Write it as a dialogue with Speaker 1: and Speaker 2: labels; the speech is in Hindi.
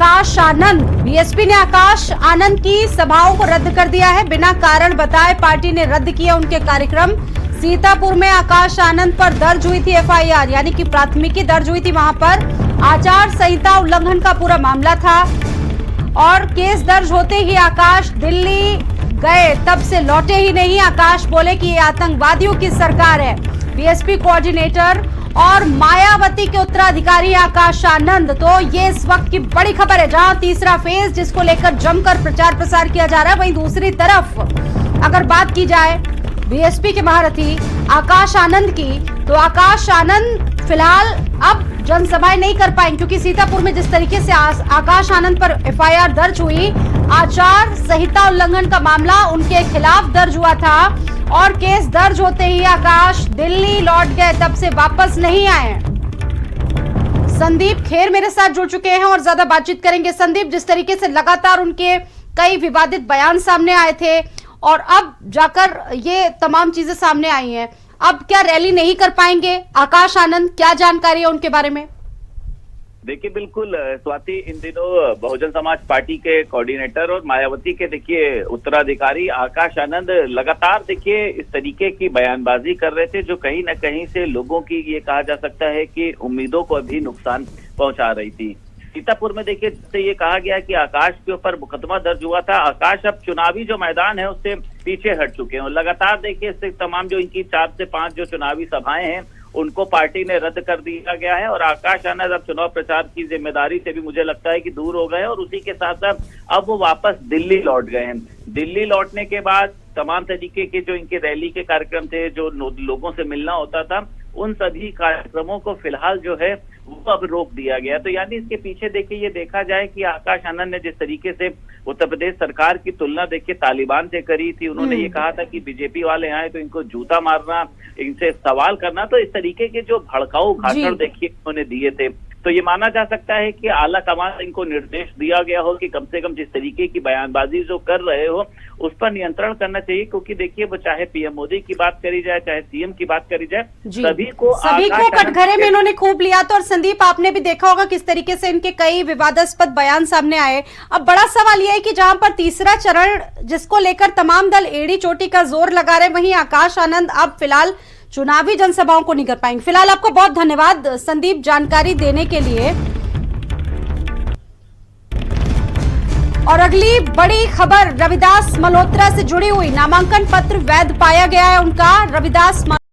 Speaker 1: आकाश आनंद। बीएसपी ने आकाश आनंद की सभाओं को रद्द कर दिया है। बिना कारण बताए पार्टी ने रद्द किया उनके कार्यक्रम। सीतापुर में आकाश आनंद पर दर्ज हुई थी एफआईआर, यानी कि प्राथमिकी दर्ज हुई थी। वहां पर आचार संहिता उल्लंघन का पूरा मामला था और केस दर्ज होते ही आकाश दिल्ली गए, तब से लौटे ही नहीं। आकाश बोले कि ये आतंकवादियों की सरकार है। बीएसपी कोऑर्डिनेटर और मायावती के उत्तराधिकारी आकाश आनंद। तो ये इस वक्त की बड़ी खबर है, जहां तीसरा फेज जिसको लेकर जमकर प्रचार प्रसार किया जा रहा है। वहीं दूसरी तरफ अगर बात की जाए बीएसपी के महारथी आकाश आनंद की, तो आकाश आनंद फिलहाल अब जनसभाएं नहीं कर पाएंगे, क्योंकि सीतापुर में जिस तरीके से आकाश आनंद पर एफआईआर दर्ज हुई, आचार संहिता उल्लंघन का मामला उनके खिलाफ दर्ज हुआ था और केस दर्ज होते ही आकाश दिल्ली लौट गए, तब से वापस नहीं आए। संदीप खेर मेरे साथ जुड़ चुके हैं और ज्यादा बातचीत करेंगे। संदीप, जिस तरीके से लगातार उनके कई विवादित बयान सामने आए थे और अब जाकर ये तमाम चीजें सामने आई हैं, अब क्या रैली नहीं कर पाएंगे आकाश आनंद? क्या जानकारी है उनके बारे में?
Speaker 2: देखिए, बिल्कुल स्वाति, इन दिनों बहुजन समाज पार्टी के कोऑर्डिनेटर और मायावती के देखिए उत्तराधिकारी आकाश आनंद लगातार देखिए इस तरीके की बयानबाजी कर रहे थे, जो कहीं न कहीं से लोगों की ये कहा जा सकता है कि उम्मीदों को भी नुकसान पहुंचा रही थी। सीतापुर में देखिए जिससे ये कहा गया कि आकाश के ऊपर मुकदमा दर्ज हुआ था, आकाश अब चुनावी जो मैदान है उससे पीछे हट चुके हैं और लगातार देखिए इससे तमाम जो इनकी 4 से 5 जो चुनावी सभाएं हैं उनको पार्टी ने रद्द कर दिया गया है और आकाश आनंद अब चुनाव प्रचार की जिम्मेदारी से भी मुझे लगता है कि दूर हो गए और उसी के साथ साथ अब वो वापस दिल्ली लौट गए हैं। दिल्ली लौटने के बाद तमाम तरीके के जो इनके रैली के कार्यक्रम थे, जो लोगों से मिलना होता था, उन सभी कार्यक्रमों को फिलहाल जो है वो अब रोक दिया गया। तो यानी इसके पीछे देखिए ये देखा जाए कि आकाश आनंद ने जिस तरीके से उत्तर प्रदेश सरकार की तुलना देखिए तालिबान से करी थी, उन्होंने ये कहा था कि बीजेपी वाले आए तो इनको जूता मारना, इनसे सवाल करना, तो इस तरीके के जो भड़काऊ भाषण देखिए उन्होंने दिए थे। तो ये माना जा सकता है कि आला कमान इनको निर्देश दिया गया हो कि कम से कम जिस तरीके की बयानबाजी जो कर रहे हो उस पर नियंत्रण करना चाहिए, क्योंकि देखिए वो चाहे पीएम मोदी की बात करी जाए, चाहे सीएम की बात करी जाए, सभी को
Speaker 1: कटघरे में इन्होंने खूब लिया। तो और संदीप, आपने भी देखा होगा किस तरीके से इनके कई विवादास्पद बयान सामने आए। अब बड़ा सवाल यह है कि जहां पर तीसरा चरण जिसको लेकर तमाम दल एड़ी चोटी का जोर लगा रहे, वहीं आकाश आनंद अब फिलहाल चुनावी जनसभाओं को नहीं कर पाएंगे। फिलहाल आपको बहुत धन्यवाद संदीप जानकारी देने के लिए। और अगली बड़ी खबर रविदास मल्होत्रा से जुड़ी हुई, नामांकन पत्र वैध पाया गया है उनका। रविदास